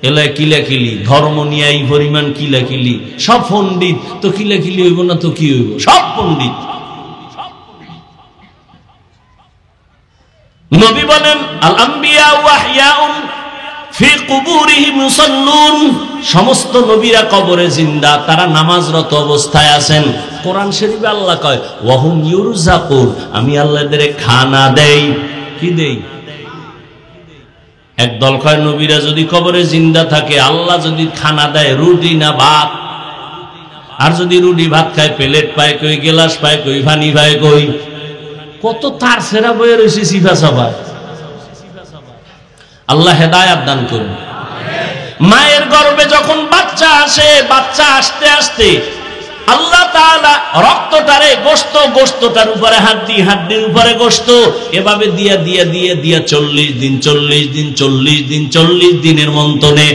এলা কিলাকিলি, ধর্ম নিয়ে এই পরিমাণ কিলাকিলি। সব পণ্ডিত তো কিলাকিলি হইব না তো কি হইব? সব পণ্ডিত। নবী বলেন আল আম্বিয়া ওয়াহয়াউন ফি কুবুরিহিম ইউসাল্লুন। সমস্ত নবীরা কবরে জিন্দা, তারা নামাজরত অবস্থায় আছেন। কোরআন শরীফে আল্লাহ কয় ওয়াহুম ইউরজাকুন, আমি আল্লাহ এদের খানা দেই। কি দেই? একদল কয় নবীরা যদি কবরে জিন্দা থাকে, আল্লাহ যদি খানা দেয় রুটি না ভাত। আর যদি রুটি ভাত খায়, প্লেট পায় কই, গেলাস পায় কই, পানি পায় কই। কত তার সেরা বয়ে রয়েছে সিফা সাফা। আল্লাহ হেদায়েত দান করুন। মায়ের গর্ভে যখন বাচ্চা আসে, বাচ্চা আসতে আসতে আল্লাহ তাআলা রক্তটারে গোশত, গোশতটার উপরে হাড্ডি, হাড্ডির উপরে গোশত, এভাবে দিয়া দিয়া দিয়া দিয়া 40 দিন 40 দিন 40 দিন 40 দিনের মন্তনে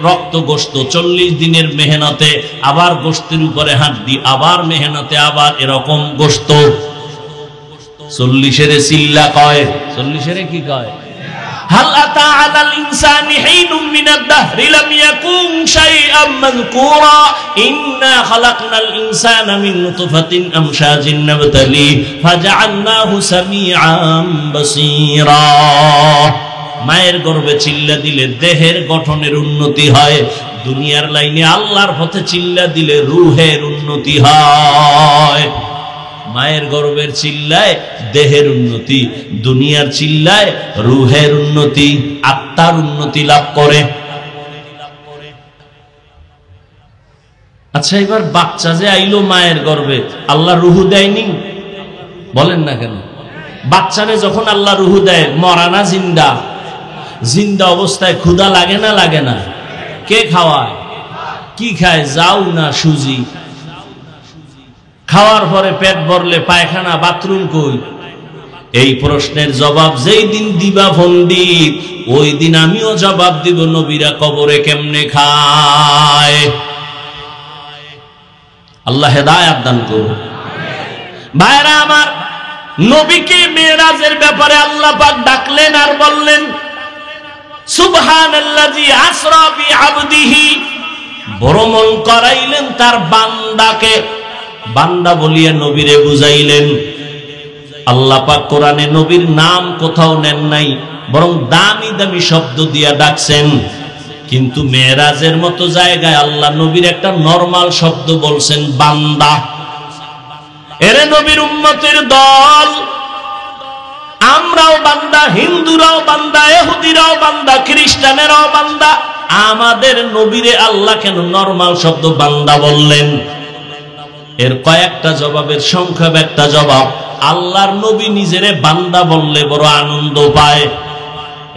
রক্ত গোশত, 40 দিনের মেহনতে আবার গোশতের উপরে হাড্ডি, আবার মেহনতে আবার এরকম গোশত। 40 চিল্লা কয়, 40 কি কয়? হাল আতা আলাল ইনসানি হিনুম মিনাদ দাহরি লাম ইয়াকুন শাইআম মাযকুরা ইন্না খালাকনাল ইনসানা মিন নুতফাতিন আমশাজিন নাবতালি ফাজআলনাহু সামিআম বাসীরা। মায়ের গর্ভে চিল্লা দিলে দেহের গঠনের উন্নতি হয়, দুনিয়ার লাইনে আল্লাহর পথে চিল্লা দিলে রূহের উন্নতি হয়। মায়ের গর্ভের চিল্লায় দেহের উন্নতি, দুনিয়ার চিল্লায় রূহের উন্নতি, আত্মার উন্নতি লাভ করে। আচ্ছা, এবার বাচ্চা যে আইলো মায়ের গর্ভে, আল্লাহ রূহ দেয়নি? বলেন না কেন? বাচ্চারে যখন আল্লাহ রুহু দেয় মরা না জিন্দা? জিন্দা অবস্থায় ক্ষুধা লাগে না লাগে না? কে খাওয়ায়? কি খায়? যাও না সুজি? খাওয়ার পরে পেট ভরলে পায়খানা বাথরুম কই? এই প্রশ্নের জবাব যেই দিন দিবা পণ্ডিত, ওই দিন আমিও জবাব দিব নবীরা কবরে কেমনে খায়। আল্লাহ হেদায়েত দান করুন। ভাইরা আমার, নবীকে মেরাজের ব্যাপারে আল্লাহ পাক ডাকলেন আর বললেন সুবহানাল্লাযী আসরা বিআবদিহি, ভ্রমণ করাইলেন তার বান্দাকে। বান্দা বলিয়া নবীরে বুঝাইলেন। আল্লাহ পাক কোরআনে নবীর নাম কোথাও নেন নাই, বরং দামি দামি শব্দ দিয়া ডাকছেন। কিন্তু মেরাজের মতো জায়গায় আল্লাহ নবীর একটা নরমাল শব্দ বলছেন, বান্দা। এরে নবীর উম্মতের দল, আমরাও বান্দা, হিন্দুরাও বান্দা, ইহুদিরাও বান্দা, খ্রিস্টানেরাও বান্দা। আমাদের নবীরে আল্লাহ কেন নরমাল শব্দ বান্দা বললেন? এর কয়েকটা জবাবের সংক্ষেপ একটা জবাব, আল্লাহর নবী নিজেরে বান্দা বললে বড় আনন্দ পায়।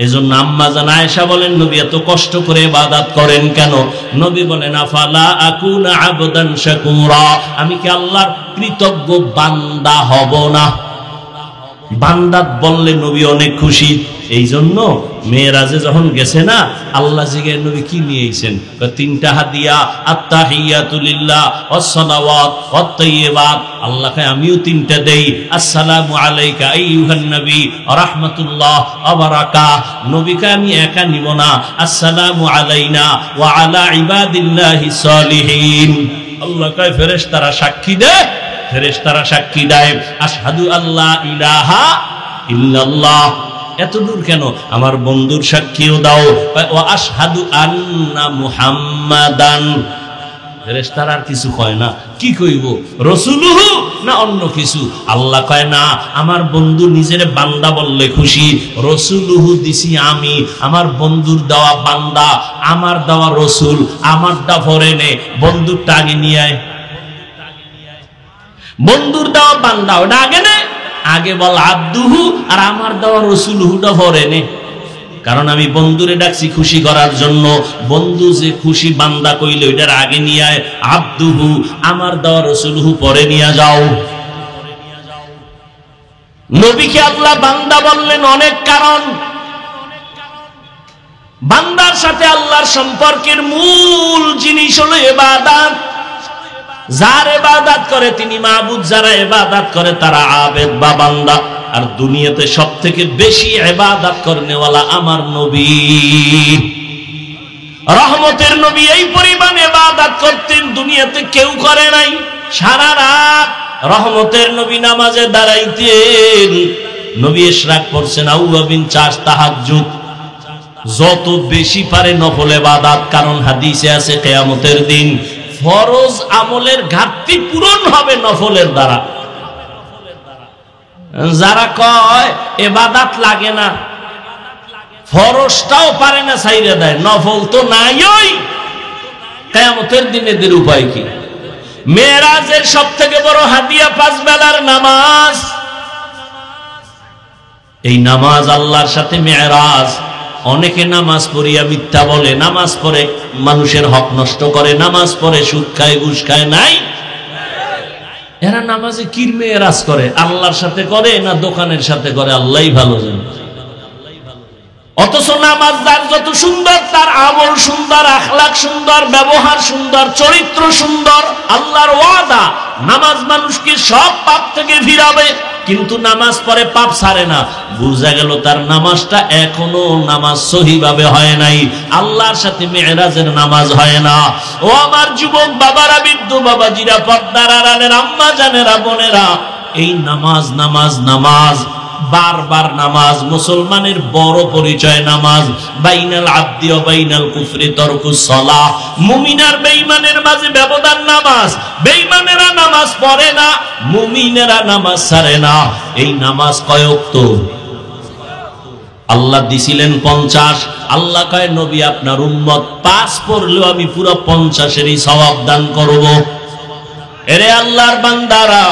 এজন্য আম্মা জান আয়েশা বলেন, নবী এত কষ্ট করে ইবাদত করেন কেন? নবী বলেন, আফালা আকুনা আবদান শাকুরা, আমি কি আল্লাহর কৃতজ্ঞ বান্দা হব না? বান্দা বললে নবী অনেক খুশি। এই জন্য মেরাজে যখন গেছে না, আল্লাহ জিগে নবী কি নিয়ে এসেছেন? তিনটা হাদিয়া, আত্তাহিয়াতু লিল্লাহ ওয়াস সালাওয়াত ওয়াত তাইয়্যিবাত। আল্লাহকে আমিও তিনটা দেই। আসসালামু আলাইকা আইয়ুহান নবী ওয়া রাহমাতুল্লাহ ওয়া বারাকাতুহু। নবীকে আমি একা নিব না, আসসালামু আলাইনা ওয়া আলা ইবাদিল্লাহিস সালিহিন। আল্লাহ কয় ফেরেশতারা সাক্ষী দেয়, ফেরেশতারা সাক্ষী দেয় আশহাদু আল্লা ইলাহা ইল্লাল্লাহ। এত দূর কেন? আমার বন্ধুর সাক্ষীও দাও। ওয়া আশহাদু আন্না মুহাম্মাদান। ফেরেশতারা আর কিছু কয় না, কি কইব? রাসূলুহু না অন্য কিছু? আল্লাহ কয় না, আমার বন্ধু নিজের বান্দা বললে খুশি। রাসূলুহু দিছি আমি, আমার বন্ধুর দেওয়া বান্দা, আমার দেওয়া রাসূল, আমারটা পরে নে, বন্ধুরটা আগে নিয়ে আয়। বন্ধুর দেওয়া বান্দা ওটা আগে নে, আগে বল আব্দুহু, আর আমার দেওয়া রাসূলুহুটা পরে নে। কারণ আমি বন্ধুরে ডাকছি খুশি করার জন্য। বন্ধু যে খুশি বান্দা কইলে ওইটার আগে নিয়ে আয়। আব্দুহু, আমার দেওয়া রাসূলুহু পরে নিয়ে যাও। নবীকে আল্লাহ বান্দা বললেন অনেক কারণ। বান্দার সাথে আল্লাহর সম্পর্কের মূল জিনিস হলো ইবাদত। যার ইবাদত করে তিনি মাবুদ, যারা ইবাদত করে তারা আবেদ বা বান্দা। আর দুনিয়াতে সবথেকে বেশি ইবাদত করনেওয়ালা আমার নবী। রহমতের নবী এই পরিমাণ ইবাদত করতেন, দুনিয়াতে কেউ করে নাই। সারা রাত রহমতের নবী নামাজে দাঁড়াইতেন। নবী ইশরাক পড়ছেন, আউয়াবিন চাষ তাহাজ্জুদ, যত বেশি পারে নফল ইবাদত। কারণ হাদিসে আছে কিয়ামতের দিন ফরজ আমলের ঘাটতি পূরণ হবে নফলের দ্বারা। যারা কয় ইবাদত লাগে না, ফরজটাও পারে না ছাইরা দেয়, নফল তো নাই, ওই কিয়ামতের দিন এদের উপায় কি? মেরাজের সবথেকে বড় হাদিয়া 5 বেলার নামাজ। এই নামাজ আল্লাহর সাথে মেরাজ। অনেকে নামাজ পড়িয়া মিথ্যা বলে, নামাজ পড়ে মানুষের হক নষ্ট করে, নামাজ পড়ে সুদ খায়, ঘুষ খায়। নাই, এরা নামাজে কি মেরাজ করে? আল্লাহর সাথে করে না দোকানের সাথে করে? আল্লাহই ভালো জানে। অথচ নামাজদার যত সুন্দর, তার আমল সুন্দর, আখলাক সুন্দর, ব্যবহার সুন্দর, চরিত্র সুন্দর। আল্লাহর ওয়াদা, নামাজ মানুষকে সব পাপ থেকে ফিরাবে। কিন্তু নামাজ পড়ে পাপ ছাড়ে না, বুঝা গেল তার নামাজটা এখনো নামাজ সহিভাবে হয় নাই। আল্লাহর সাথে মেরাজের নামাজ হয় না। ও আমার যুবক বাবারা, বৃদ্ধ বাবাজিরা, পর্দার আড়ালের আম্মা জানেরা, বোনেরা, এই নামাজ নামাজ নামাজ, বারবার নামাজ মুসলমানের বড় পরিচয়। নামাজ বাইনাল আবদি ওয়া বাইনাল কুফরি তারকুস সালাহ। মুমিন আর বেঈমানের মাঝে ব্যবধান নামাজ। বেঈমানেরা নামাজ পড়ে না, মুমিনেরা নামাজ ছাড়ে না। এই নামাজ কয় ওয়াক্ত? আল্লাহ দিছিলেন 50। আল্লাহ কয় নবী আপনার উম্মত 5 পড়লেও আমি পুরো 50-এরই সওয়াব দান করব। এরে আল্লাহর বান্দারা,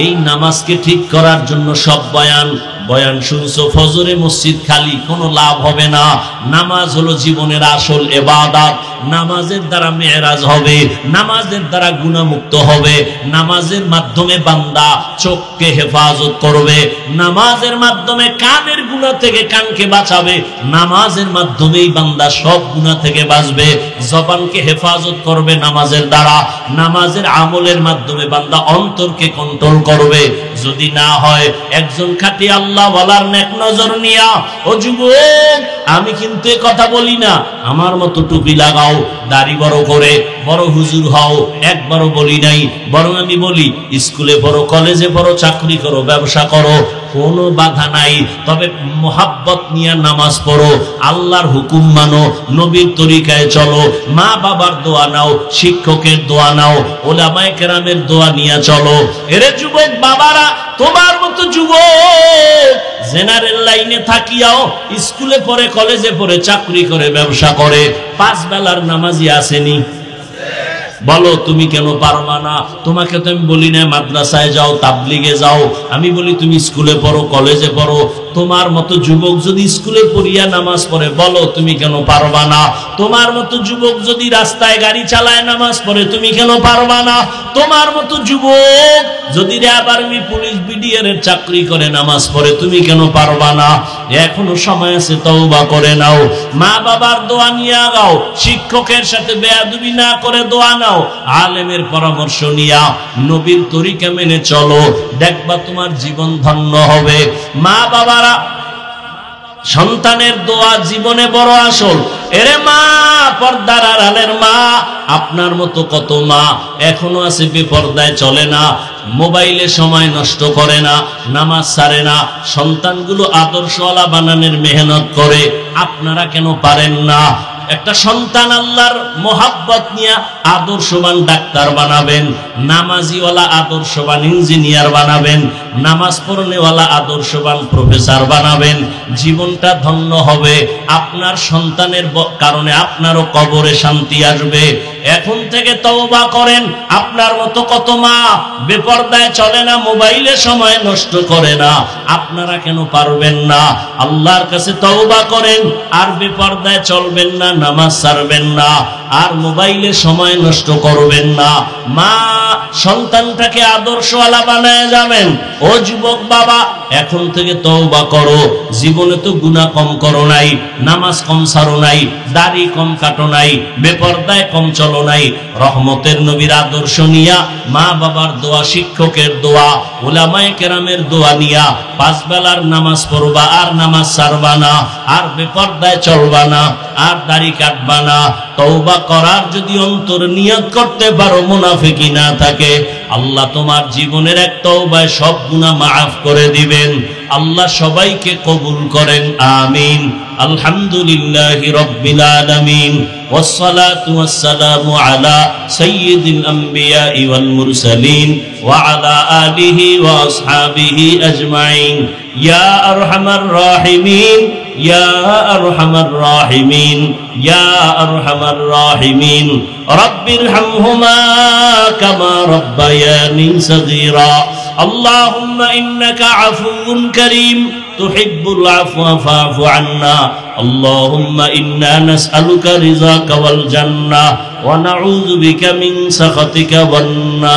এই নামাজকে ঠিক করার জন্য সব বয়ান বয়ান শুনছো, ফজরে মসজিদ খালি, কোনো লাভ হবে না। নামাজ হলো জীবনের আসল ইবাদত। নামাজের দ্বারা মেরাজ হবে, নামাজের দ্বারা গুনাহমুক্ত হবে। নামাজের মাধ্যমে বান্দা চোখকে হেফাজত করবে, নামাজের মাধ্যমে কানের গুনাহ থেকে কানকে বাঁচাবে, নামাজের মাধ্যমেই বান্দা সব গুনাহ থেকে বাঁচবে। জবানকে হেফাজত করবে নামাজের দ্বারা, নামাজের আমলের মাধ্যমে বান্দা অন্তরকে কন্ট্রোল করবে। যদি না হয় একজন খাঁটি আল্লাহ ওয়ালার নেক নজর নিয়া, ও যুবক আমি কিন্তু এ কথা বলি না আমার মতো টুপি লাগাও, দাড়ি বড় করে বড় হুজুর হও, একবারও বলি নাই। বরং আমি বলি স্কুলে পড়ো, কলেজে পড়ো, চাকরি করো, ব্যবসা করো, কোনো বাধা নাই। তবে মোহাব্বত নিয়ে নামাজ পড়ো, আল্লাহর হুকুম মানো, নবীর তরিকায় চলো, মা বাবার দোয়া নাও, শিক্ষকের দোয়া নাও, ওলামায়ে কেরামের দোয়া নিয়ে চলো। এরে যুবক বাবারা, তোমার মতো যুবক জেনারেল লাইনে থাকিয়াও স্কুলে পড়ে, কলেজে পড়ে, চাকরি করে, ব্যবসা করে, 5 বেলার নামাজি আসেনি? বলো তুমি কেন পারবা না? তোমাকে তো আমি বলি না মাদ্রাসায় যাও, তাবলিগে যাও, আমি বলি তুমি স্কুলে পড়ো, কলেজে পড়ো। তোমার মতো যুবক যদি স্কুলে পড়িয়া নামাজ পড়ে, বলো তুমি কেন পারবা না? তোমার মতো যুবক যদি রাস্তায় গাড়ি চালায় নামাজ পড়ে, তুমি কেন পারবা না? তোমার মতো যুবক যদি র্যাব, আর্মি, পুলিশ, বিডিআর এর চাকরি করে নামাজ পড়ে, তুমি কেন পারবা না? এখনো সময় আছে, তওবা করে নাও, মা বাবার দোয়া নিয়ে আগাও, শিক্ষকের সাথে বেয়াদবি না করে দোয়া নাও, আলেমের পরামর্শ নিয়া নবীর তরিকা মেনে চলো, দেখবা তোমার জীবন ধন্য হবে। মা বাবারা, সন্তানের দোয়া জীবনে বড় আসল। এরে মা, পর্দার আড়ালের মা, আপনার মতো কত মা এখনো আছে বেপর্দায় চলে না, মোবাইলে সময় নষ্ট করে না, নামাজ ছাড়ে না, সন্তানগুলো আদর্শওয়ালা বানানোর মেহনত করে। আপনারা কেন পারেন না? একটা সন্তান আল্লাহর মোহাব্বত নিয়ে আদর্শবান ডাক্তার বানাবেন, নামাজিওয়ালা আদর্শবান ইঞ্জিনিয়ার বানাবেন, নামাজ পড়নেওয়ালা আদর্শবান প্রফেসর বানাবেন, জীবনটা ধন্য হবে। আপনার সন্তানের কারণে আপনারও কবরে শান্তি আসবে। এখন থেকে তওবা করেন। আপনার মতো কত মা বেপরদায় চলে না, মোবাইলে সময় নষ্ট করে না, আপনারা কেন পারবেন না? আল্লাহর কাছে তওবা করেন, আর বেপরদায় চলবেন না, নামাজ ছাড়বেন না, আর মোবাইলে সময় নষ্ট করবেন না। মা সন্তানটাকে আদর্শওয়ালা বানায় যাবেন। ও যুবক বাবা, এখন থেকে তওবা করো। জীবনে তো গুনাহ কম করো নাই, নামাজ কম ছাড়ো নাই, দাড়ি কম কাটো নাই, বেপরদায় কম চলো নাই। রহমতের নবীর আদর্শ নিয়া, মা বাবার দোয়া, শিক্ষকের দোয়া, উলামায়ে কেরামের দোয়া নিয়া 5 বেলার নামাজ পড়বা, আর নামাজ ছাড়বা না, আর বেপরদায় চলবা না, আর দাড়ি কাটবা না। তওবা করার যদি অন্তর নিয়ত করতে পারো, মুনাফিকি না থাকে, আল্লাহ তোমার জীবনের এক তওবায় সব গুনাহ মাফ করে দিবেন। আল্লাহ সবাইকে কবুল করেন, আমিন। আলহামদুলিল্লাহি রাব্বিল আলামিন, ওয়াসসালাতু ওয়াসসালামু আলা সাইয়্যিদিল আমবিয়াই ওয়াল মুরসালিন ওয়া আলা আলিহি ওয়া আসহাবিহি আজমাইন। ইয়া আরহামার রাহিমিন, ইয়া আরহামার রাহিমিন, ইয়া আরহামার রাহিমিন। রাব্বিরহামহুমা কামা রাব্বায়ানি সগীরা। আল্লাহুম্মা ইন্নাকা আফুউন কারীম তুহিব্বুল আফওয়া ফা'ফু আন্না। আল্লাহুম্মা ইন্না নাসআলুকা রিযাকা ওয়াল জান্নাহ ওয়া নাউযু বিকা মিন সাখাতিকা ওয়ান নার।